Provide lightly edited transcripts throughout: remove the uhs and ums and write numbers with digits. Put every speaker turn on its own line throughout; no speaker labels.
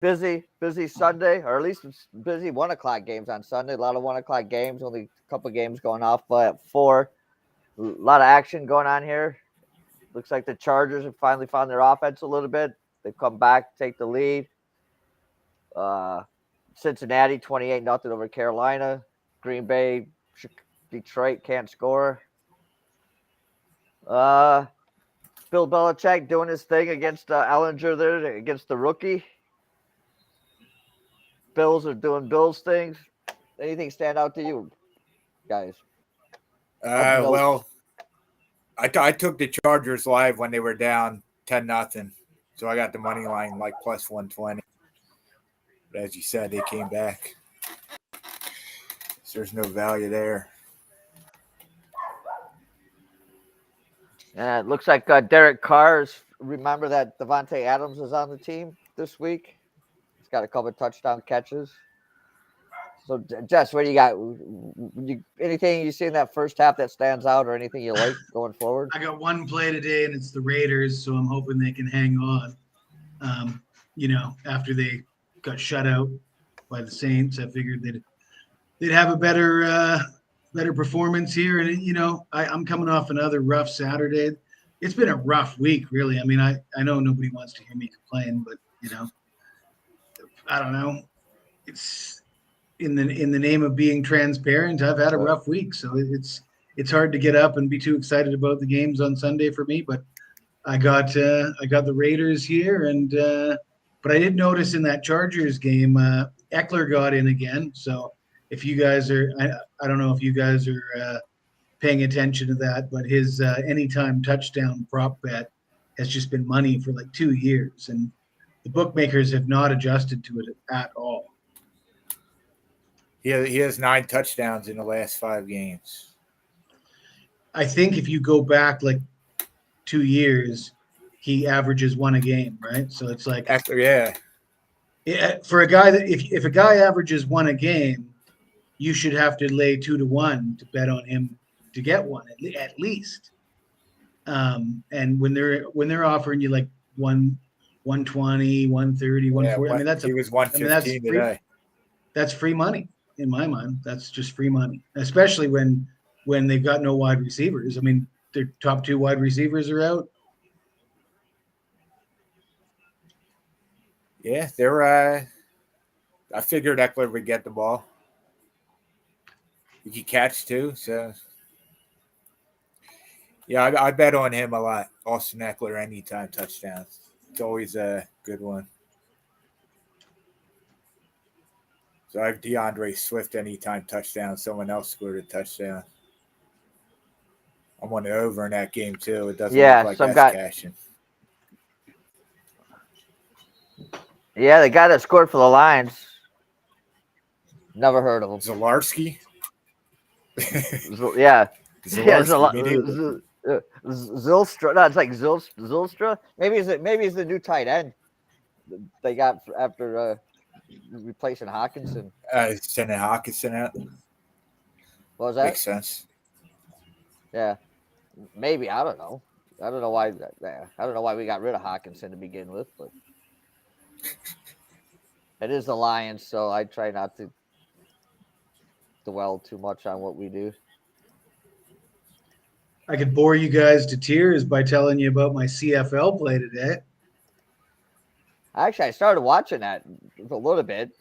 busy Sunday, or at least it's busy 1 o'clock games on Sunday. A lot of 1 o'clock games. Only a couple games going off, but at 4, a lot of action going on here. Looks like the Chargers have finally found their offense a little bit. They've come back, take the lead. Uh, Cincinnati 28-0 over Carolina. Green Bay, Detroit can't score. Bill Belichick doing his thing against Ellinger there, against the rookie. Bills are doing Bills things. Anything stand out to you guys?
Well, I took the Chargers live when they were down 10-0, so I got the money line like plus 120. But as you said, they came back. So there's no value there.
It looks like Derek Carr remember that Devontae Adams is on the team this week. He's got a couple of touchdown catches. So, Jess, what do you got? Anything you see in that first half that stands out, or anything you like going forward?
I got one play today, and it's the Raiders, so I'm hoping they can hang on. After they got shut out by the Saints, I figured they'd have a better performance here. And I'm coming off another rough Saturday. It's been a rough week, really. I mean, I know nobody wants to hear me complain, but I don't know. It's in the name of being transparent. I've had a rough week, so it's hard to get up and be too excited about the games on Sunday for me. But I got the Raiders here, and but I did notice in that Chargers game, Eckler got in again. So if you guys are, I don't know if you guys are paying attention to that, but his anytime touchdown prop bet has just been money for like 2 years, and the bookmakers have not adjusted to it at all.
He has 9 touchdowns in the last 5 games.
I think if you go back like 2 years, he averages 1 a game, right? So it's like,
yeah.
For a guy that if a guy averages 1 a game, you should have to lay 2 to 1 to bet on him to get 1 at least. And when they're offering you like 120, 130, 140, I mean
he was 115 today.
That's free money in my mind. That's just free money, especially when they've got no wide receivers. I mean, their top 2 wide receivers are out.
Yeah, I figured Eckler would get the ball. He could catch too, so yeah, I bet on him a lot. Austin Eckler anytime touchdowns. It's always a good one. So I have DeAndre Swift anytime touchdown. Someone else scored a touchdown. I'm on the over in that game too. It doesn't look like that's cashing.
Yeah, the guy that scored for the Lions. Never heard of him.
Zalarsky?
Yeah.
Zalarsky.
Zylstra. No, it's like Zylstra. Maybe it's the new tight end they got after replacing Hawkinson.
Sending Hawkinson out.
What was that?
Makes sense.
Yeah. Maybe. I don't know. I don't know why. I don't know why we got rid of Hawkinson to begin with, but it is the Lions, so I try not to dwell too much on what we do.
I could bore you guys to tears by telling you about my CFL play today.
Actually, I started watching that a little bit.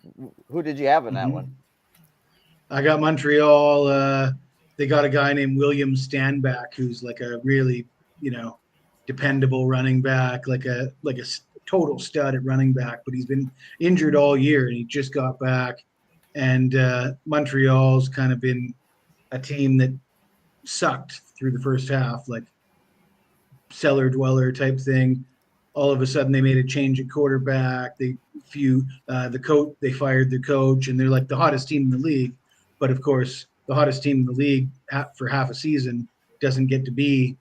Who did you have in that one?
I got Montreal. They got a guy named William Stanback, who's like a really, dependable running back, like a total stud at running back. But he's been injured all year, and he just got back. And Montreal's kind of been a team that sucked through the first half, like cellar dweller type thing. All of a sudden, they made a change at quarterback. They fired their coach, and they're like the hottest team in the league. But of course, the hottest team in the league for half a season doesn't get to be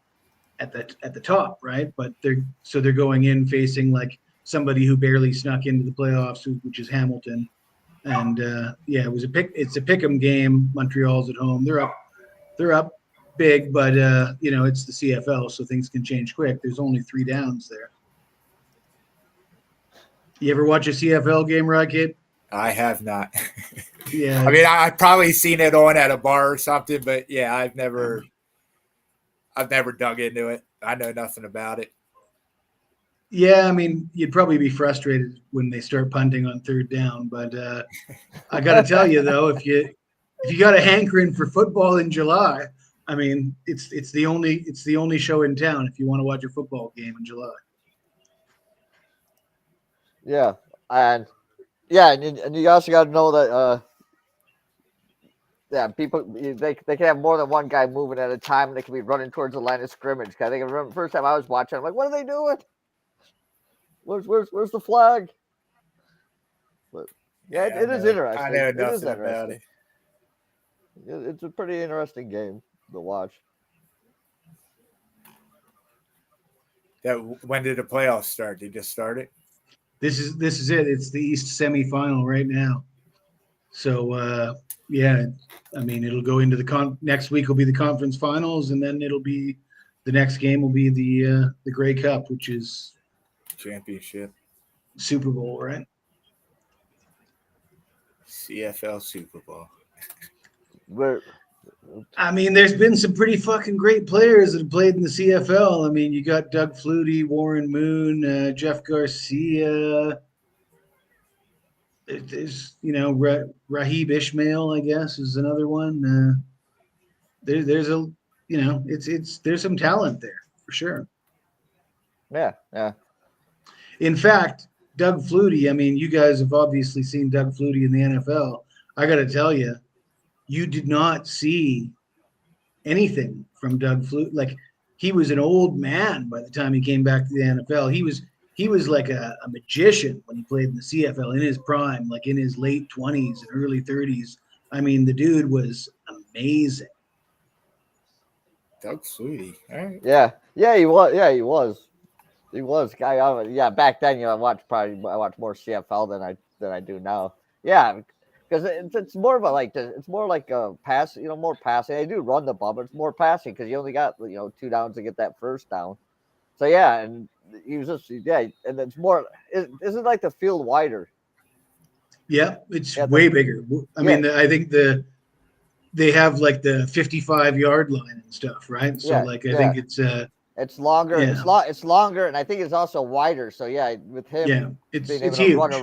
at the top, right? But they're going in facing like somebody who barely snuck into the playoffs, which is Hamilton. And it's a pick'em game. Montreal's at home. They're up big, but it's the CFL, so things can change quick. There's only 3 downs there. You ever watch a CFL game, Rocket?
I have not.
Yeah.
I mean, I've probably seen it on at a bar or something, but yeah, I've never dug into it. I know nothing about it.
Yeah, I mean, you'd probably be frustrated when they start punting on third down, but I got to tell you though, if you got a hankering for football in July, I mean, it's the only show in town if you want to watch a football game in July.
Yeah, and you also got to know that people they can have more than one guy moving at a time, and they can be running towards the line of scrimmage. I think I remember the first time I was watching, I'm like, what are they doing? Where's the flag? But yeah, it is interesting.
I know
It is
nothing about it.
It's a pretty interesting game to watch.
When did the playoffs start? They just started?
This is it. It's the East semifinal right now. So yeah, I mean, it'll go into the next week will be the conference finals, and then it'll be the next game will be the Grey Cup, which is
championship,
Super Bowl, right?
CFL Super Bowl.
I mean, there's been some pretty fucking great players that have played in the CFL. I mean, you got Doug Flutie, Warren Moon, Jeff Garcia. There's, Rahib Ishmael, I guess, is another one. There's a, there's some talent there for sure.
Yeah.
In fact, Doug Flutie, I mean, you guys have obviously seen Doug Flutie in the NFL. I got to tell you, you did not see anything from Doug Flutie. Like, he was an old man by the time he came back to the NFL. He was like a magician when he played in the CFL in his prime, like in his late 20s and early 30s. I mean, the dude was amazing.
Doug Flutie. All right.
Yeah, he was. Yeah, he was. He was. Yeah, back then, I watched more CFL than I do now. Yeah, because it's more of it's more like a pass, more passing. They do run the ball, but it's more passing because you only got 2 downs to get that first down. So yeah, and he was just and it's more. Isn't like the field wider?
Yeah, it's way bigger. I mean, I think they have like the 55-yard line and stuff, right? So I think
it's longer. Yeah. It's longer, and I think it's also wider. So with him
it's
being able
huge.
to run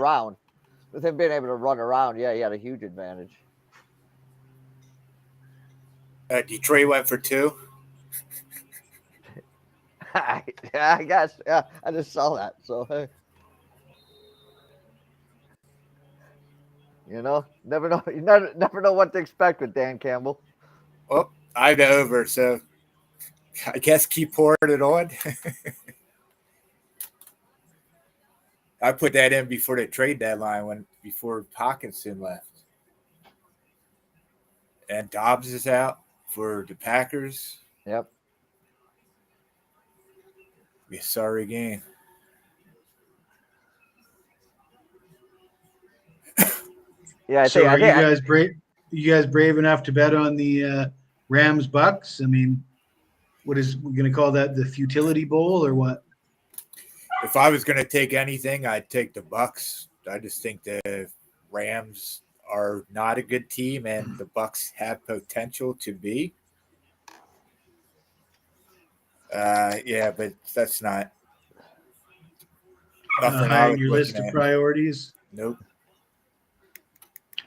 around, he had a huge advantage.
Detroit went for 2.
I guess. Yeah, I just saw that. So hey. Never know. You never know what to expect with Dan Campbell.
Well, I'm over, so I guess keep pouring it on. I put that in before the trade deadline before Hockenson left. And Dobbs is out for the Packers.
Yep.
Be a sorry game.
Yeah,
are you guys brave enough to bet on the Rams Bucks? I mean, we're going to call that the futility bowl or what?
If I was going to take anything, I'd take the Bucks. I just think the Rams are not a good team, and the Bucks have potential to be. But that's not nothing
high on your list of priorities.
Nope.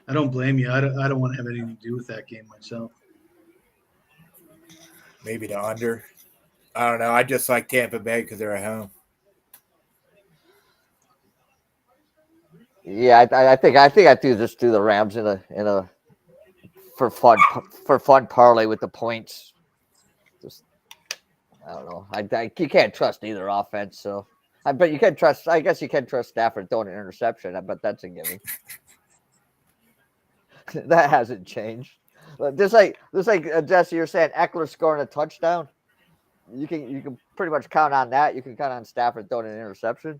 I don't blame you. I don't want to have anything to do with that game myself.
Maybe the under. I don't know. I just like Tampa Bay because they're at home.
Yeah, I think I just do the Rams in a for fun parlay with the points. Just I don't know. You can't trust either offense, so I bet you can trust. I guess you can trust Stafford throwing an interception. I bet that's a given. That hasn't changed. Just like Jesse, you're saying Eckler scoring a touchdown. You can pretty much count on that. You can count on Stafford throwing an interception.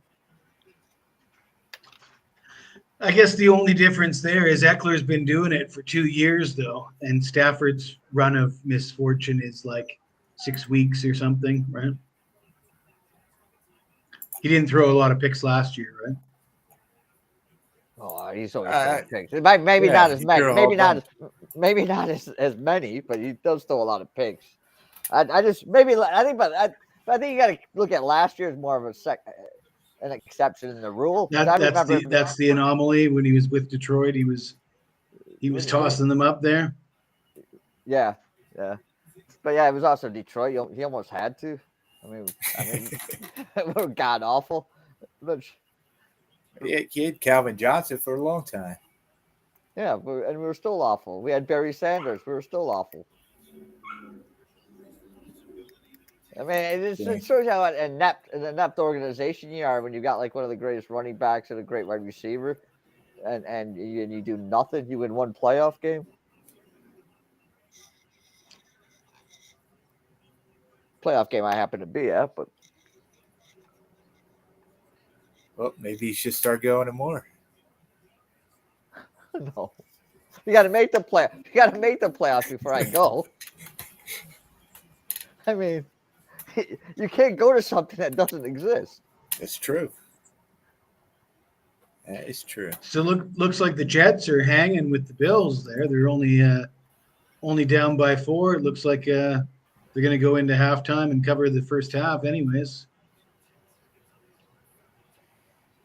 I guess the only difference there is Eckler's been doing it for 2 years, though, and Stafford's run of misfortune is like 6 weeks or something, right? He didn't throw a lot of picks last year, right?
Oh, he's always
Uh,
throwing picks. Maybe
yeah,
not as
he
many.
threw a whole
Maybe not as many, but he does throw a lot of picks. I just maybe I think, but I think you got to look at last year as more of an exception in the rule. I remember
That's the anomaly. When he was with Detroit, he was tossing them up there.
Yeah, yeah, but yeah, it was also Detroit. He almost had to. I mean, we're god awful. But
He had Calvin Johnson for a long time.
yeah, and we were still awful. We had Barry Sanders. We were still awful. I mean, it shows how an inept organization you are when you got like one of the greatest running backs and a great wide receiver, and you do nothing. You win one playoff game. Playoff game I happen to be at, but
Well, maybe you should start going to more.
no, you got to make the play. You got to make the playoffs before I go. I mean, you can't go to something that doesn't exist.
That's true. That is true.
So looks like the Jets are hanging with the Bills there. They're only down by 4. It looks like they're going to go into halftime and cover the first half anyways.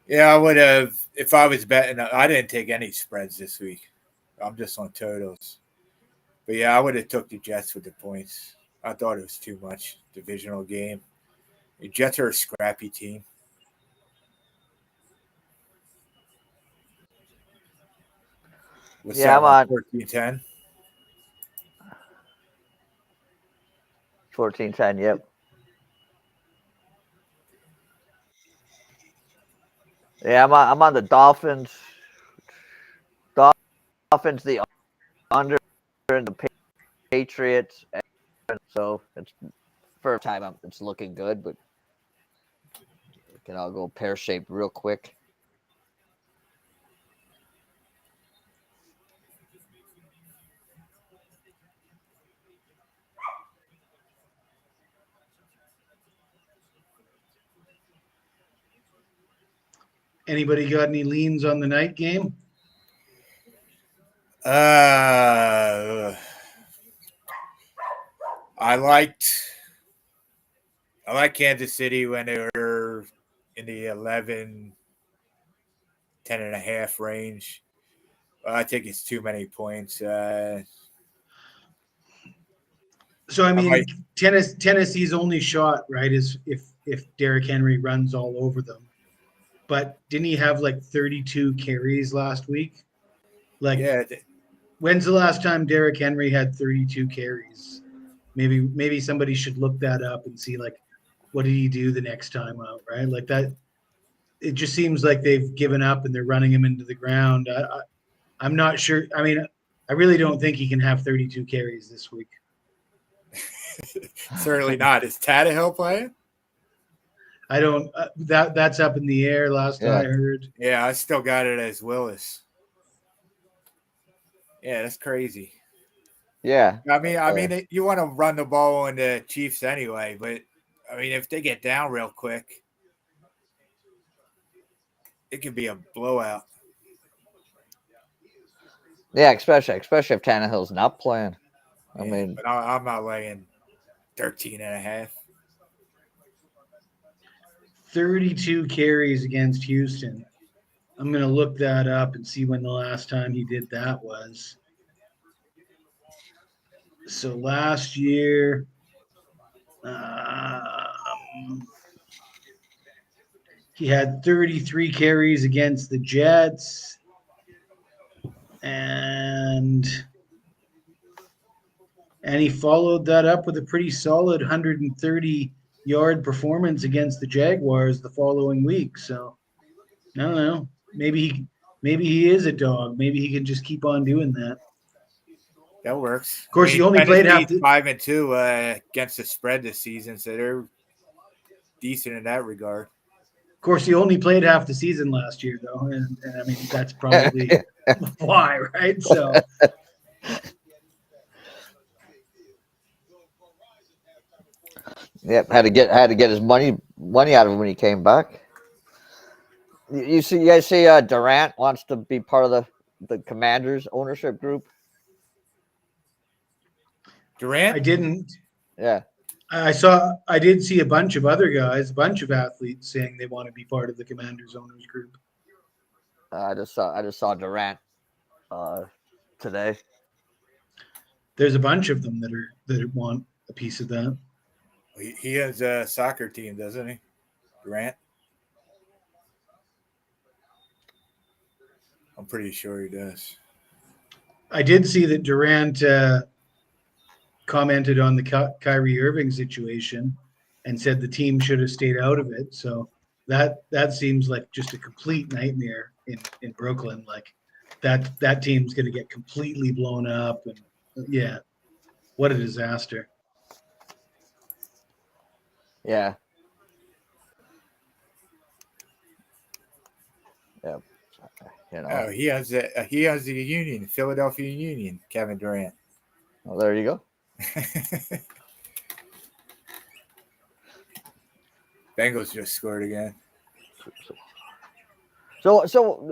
Yeah, I would have if I was betting. I didn't take any spreads this week. I'm just on totals. But yeah, I would have took the Jets with the points. I thought it was too much. Divisional game. The Jets are a scrappy team. What's
Yeah, I'm on
14-10.
14-10, yep. Yeah, I'm on the Dolphins. Dolphins, the under, and the Patriots. And so it's first time it's looking good, but we can all go pear shaped real quick.
Anybody got any leans on the night game?
I like Kansas City when they were in the 11, 10.5 range. I think it's too many points.
So I mean, Tennessee's only shot, right, is if Derrick Henry runs all over them. But didn't he have like 32 carries last week? Like,
yeah.
When's the last time Derrick Henry had 32 carries? Maybe somebody should look that up and see like what did he do the next time out, right? Like that. It just seems like they've given up and they're running him into the ground. I'm not sure. I mean, I really don't think he can have 32 carries this week.
Certainly not. Is Tannehill playing?
I don't. That's up in the air. Last I heard.
Yeah, I still got it as Willis. Yeah, that's crazy.
Yeah.
I mean, you want to run the ball on the Chiefs anyway, but I mean, if they get down real quick, it could be a blowout.
Yeah, especially if Tannehill's not playing. I mean,
but I'm not laying 13.5.
32 carries against Houston. I'm going to look that up and see when the last time he did that was. So last year, he had 33 carries against the Jets. And he followed that up with a pretty solid 130-yard performance against the Jaguars the following week. So I don't know. Maybe he is a dog. Maybe he can just keep on doing that.
That works.
Of course, he only played
5-2 against the spread this season, so they're decent in that regard.
Of course, he only played half the season last year, though, and I mean that's probably why, right? So.
Yep, had to get his money out of him when he came back. You guys see Durant wants to be part of the Commanders ownership group.
Durant?
I didn't.
Yeah.
I did see a bunch of other guys, a bunch of athletes saying they want to be part of the Commanders owners group.
I just saw Durant today.
There's a bunch of them that want a piece of that.
He has a soccer team, doesn't he? Durant? I'm pretty sure he does.
I did see that Durant commented on the Kyrie Irving situation and said the team should have stayed out of it. So that seems like just a complete nightmare in Brooklyn. Like that team's going to get completely blown up, and yeah, what a disaster.
Yeah. Yeah. You know.
Oh, he has the Union, Philadelphia Union, Kevin Durant.
Well, there you go.
Bengals just scored again.
So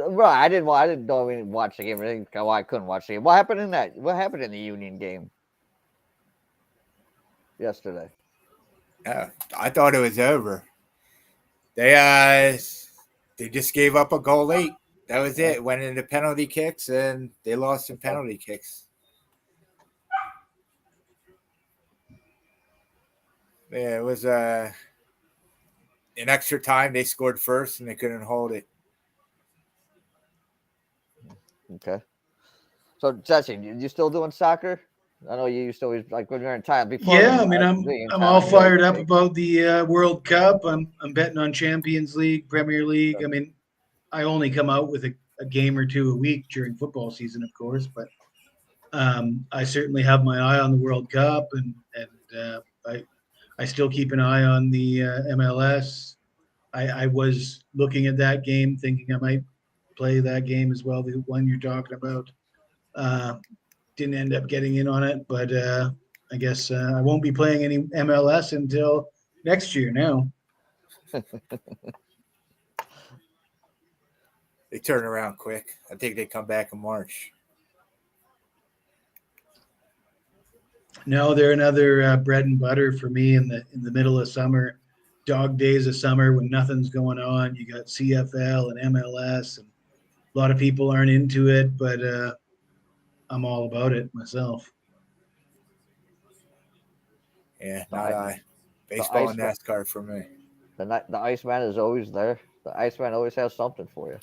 right, I didn't know we didn't watch the game. I didn't why I couldn't watch the game. What happened in that? What happened in the Union game yesterday?
I thought it was over. They just gave up a goal late. That was it. Went into penalty kicks and they lost in penalty kicks. Yeah, it was in extra time. They scored first and they couldn't hold it.
Okay. So Jesse, you still doing soccer? I know you used to always like when you're in time before.
Yeah, I mean I'm all fired up about the World Cup. I'm betting on Champions League, Premier League. I mean, I only come out with a game or two a week during football season, of course, but I certainly have my eye on the World Cup, and I still keep an eye on the MLS. I was looking at that game, thinking I might play that game as well, the one you're talking about. Didn't end up getting in on it, but I guess I won't be playing any MLS until next year now.
They turn around quick. I think they come back in March.
No, they're another bread and butter for me in the middle of summer, dog days of summer when nothing's going on. You got CFL and MLS, and a lot of people aren't into it, but I'm all about it myself.
Yeah, not I. Baseball and NASCAR for me.
The Iceman is always there. The Iceman always has something for you.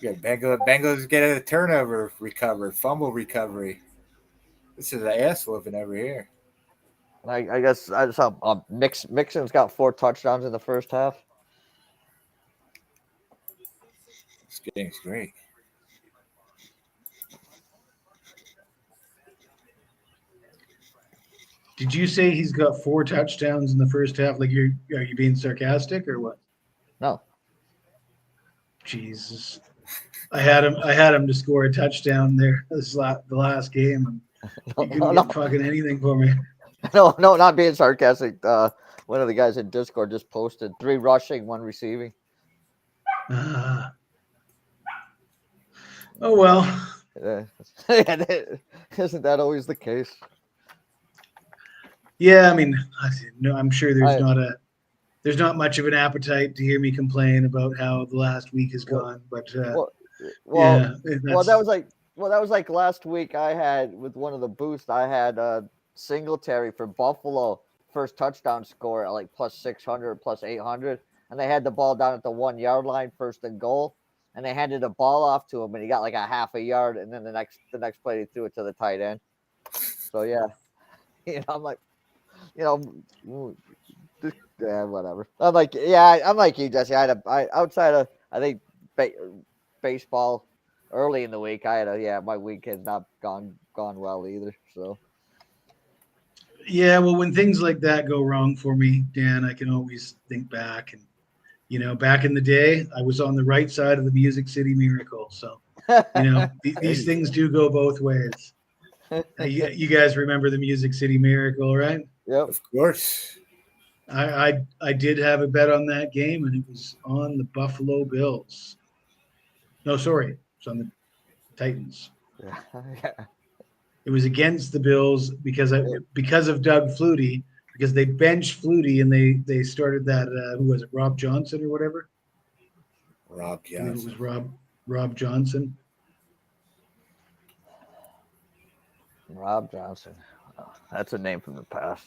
Yeah, Bengals get a turnover recovery, fumble recovery. This is an ass whooping over here.
I guess I saw Mixon's got 4 touchdowns in the first half.
This game's great.
Did you say he's got 4 touchdowns in the first half? Like are you being sarcastic or what?
No.
Jesus. I had him to score a touchdown there the last game, and he couldn't get fucking anything for me.
No, not being sarcastic. One of the guys in Discord just posted 3 rushing, 1 receiving.
Oh well.
Isn't that always the case?
Yeah, I mean, I'm sure there's not much of an appetite to hear me complain about how the last week has gone, but
that was like last week. I had with one of the boosts. I had Singletary for Buffalo first touchdown score at like plus 600, plus 800, and they had the ball down at the 1 yard line, first and goal, and they handed the ball off to him, and he got like a half a yard, and then the next play he threw it to the tight end. So yeah, I'm like, yeah, whatever. I'm like you, Jesse. Outside of I think baseball early in the week. My week has not gone well either. So
yeah, well, when things like that go wrong for me, Dan, I can always think back, and back in the day, I was on the right side of the Music City Miracle. So these things do go both ways. You guys remember the Music City Miracle, right?
Yep.
Of course.
I did have a bet on that game, and it was on the Buffalo Bills. No, sorry, it's on the Titans.
Yeah.
It was against the Bills because of Doug Flutie, because they benched Flutie and they started that who was it, Rob Johnson or whatever?
Rob
I believe it
Johnson.
was Rob Johnson.
Rob Johnson. Oh, that's a name from the past.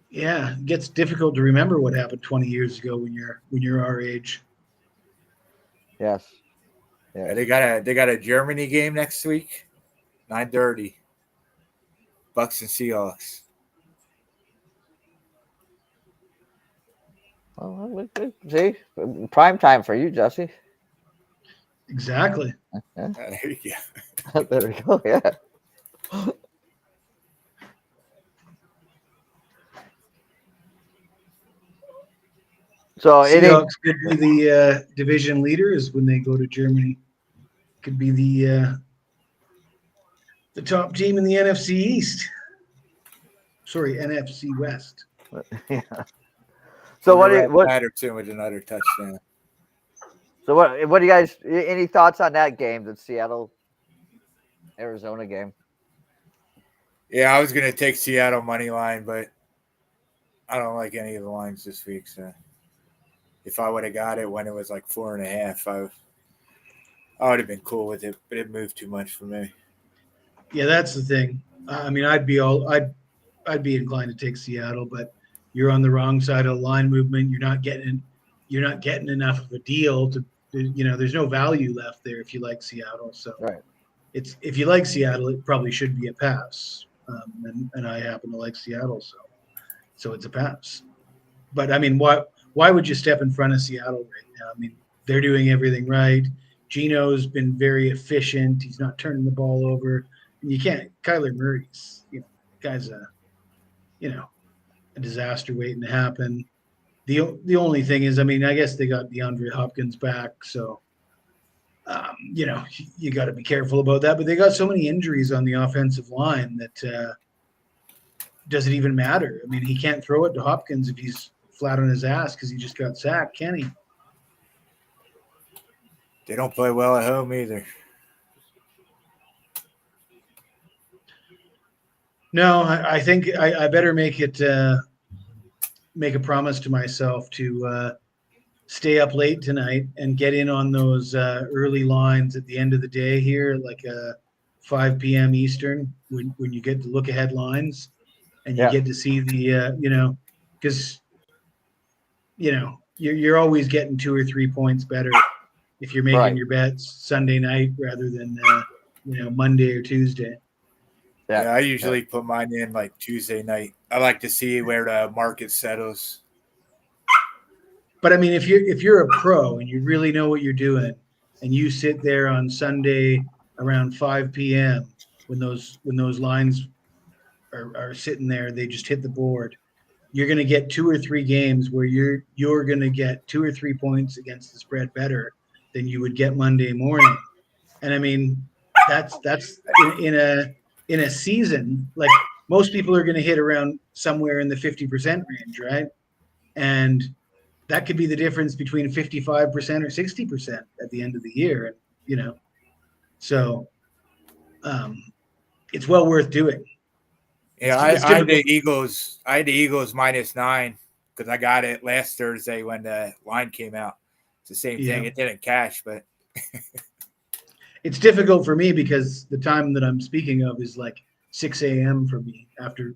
Yeah, it gets difficult to remember what happened 20 years ago when you're our age.
Yes.
Yeah, they got a Germany game next week, 9:30. Bucks and Seahawks.
Well, see, prime time for you, Jesse.
Exactly.
Yeah.
There you
There we go. Yeah. So
Seahawks could be the division leaders when they go to Germany. Could be the top team in the NFC East. Sorry, NFC West.
yeah. So what
Patterson with another touchdown.
So what do you guys? Any thoughts on that game, the Seattle Arizona game?
Yeah, I was gonna take Seattle money line, but I don't like any of the lines this week. So if I would have got it when it was like 4.5, I would have been cool with it. But it moved too much for me.
Yeah, that's the thing. I mean, I'd be inclined to take Seattle, but you're on the wrong side of the line movement. You're not getting enough of a deal to, there's no value left there if you like Seattle. So
Right.
If you like Seattle, it probably should be a pass. And I happen to like Seattle, so it's a pass. But I mean, why would you step in front of Seattle right now? I mean, they're doing everything right. Gino's been very efficient. He's not turning the ball over. And you can't. Kyler Murray's, guy's a disaster waiting to happen. The only thing is, I mean, I guess they got DeAndre Hopkins back, so you got to be careful about that. But they got so many injuries on the offensive line that does it even matter? I mean, he can't throw it to Hopkins if he's flat on his ass because he just got sacked, can he?
They don't play well at home either.
No, I think I better make a promise to myself to stay up late tonight and get in on those early lines at the end of the day here, like 5 p.m. Eastern, when you get to look ahead lines and you get to see the, because, you're always getting 2 or 3 points better if you're making your bets Sunday night rather than, Monday or Tuesday.
Yeah, I usually put mine in like Tuesday night. I like to see where the market settles.
But I mean, if you're a pro and you really know what you're doing, and you sit there on Sunday around 5 p.m. when those lines are sitting there, they just hit the board. You're going to get 2 or 3 games where you're going to get 2 or 3 points against the spread better than you would get Monday morning. And I mean, that's in a season, like most people are going to hit around somewhere in the 50% range, right? And that could be the difference between 55% or 60% at the end of the year, so it's well worth doing.
Yeah, I had the Eagles. I had the Eagles -9 because I got it last Thursday when the line came out. It's the same thing. It didn't cash, but
it's difficult for me because the time that I'm speaking of is like 6 a.m. for me after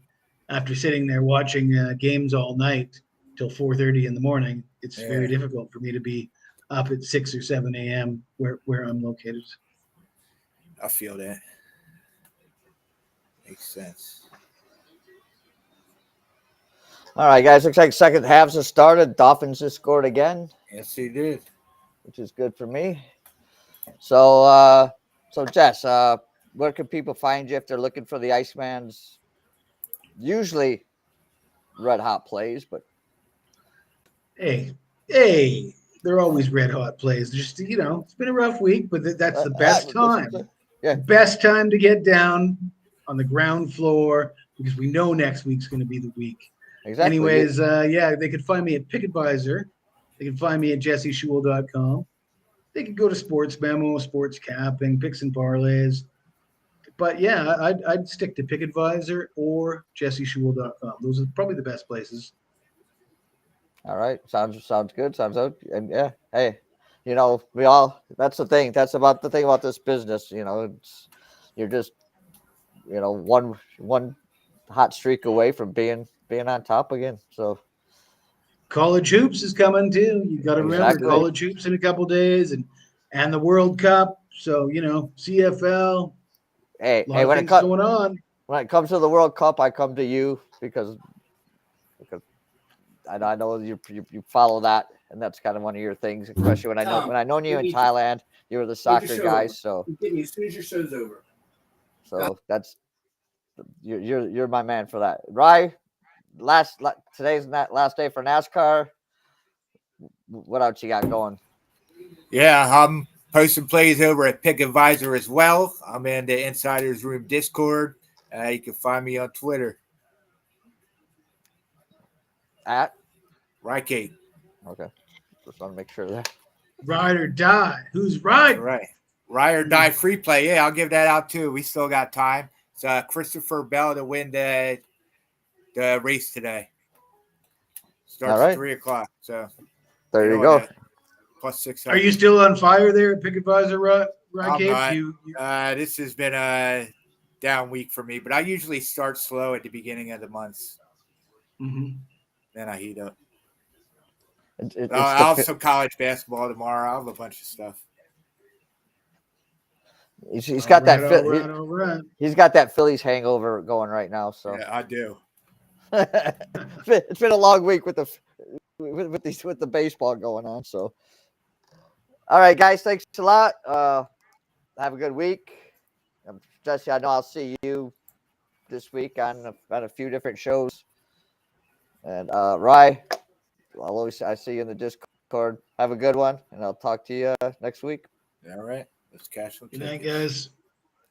sitting there watching games all night till 4:30 in the morning. It's very difficult for me to be up at 6 or 7 a.m. where I'm located.
I feel that. Makes sense.
All right, guys. Looks like second halves have started. Dolphins just scored again.
Yes, they did.
Which is good for me. So, Jess, where can people find you if they're looking for the Iceman's usually red hot plays? But
hey, they're always red hot plays. Just it's been a rough week, but that's the best time.
Yeah.
Best time to get down on the ground floor because we know next week's going to be the week.
Exactly.
Anyways, they could find me at Pick Advisor. They can find me at jesseshewell.com. They could go to Sports Memo, Sports Capping, Picks and Parlays. But yeah, I'd stick to Pick Advisor or jesseshewell.com. Those are probably the best places.
All right. Sounds good. Sounds good. And yeah, hey, we all, that's the thing. That's about the thing about this business. You're just, one hot streak away from being on top again. So
College hoops is coming too. You got to remember
Exactly.
college hoops in a couple days and the World Cup. So, CFL,
hey,
a lot of things going on.
When it comes to the World Cup, I come to you because I know you follow that, and that's kind of one of your things, especially when I known you in Thailand, you were the soccer guy. So
get me as soon as your show's over.
So that's you're my man for that. Rye, today's last day for NASCAR. What else you got going?
Yeah, I'm posting plays over at Pick Advisor as well. I'm in the Insiders Room Discord. You can find me on Twitter.
At
Rykate.
Okay. Just want to make sure that.
Ride or die. Who's riding?
Right. Ride or die free play. Yeah, I'll give that out too. We still got time. It's Christopher Bell to win the race today. Starts at 3:00. So
there you go.
Plus 600.
Are you still on fire there at Pick Advisor, Rykate?
This has been a down week for me, but I usually start slow at the beginning of the months.
Mm-hmm.
Then I heat up.
I'll
have some college basketball tomorrow. I'll have a bunch of stuff.
He's got that.
All right.
He's got that Phillies hangover going right now. So
yeah, I do.
It's been a long week with the baseball going on. So, all right, guys, thanks a lot. Have a good week. Jesse, I know I'll see you this week on a few different shows. And Rye, I see you in the Discord. Have a good one, and I'll talk to you next week.
All right. Let's cash them.
Good night, guys.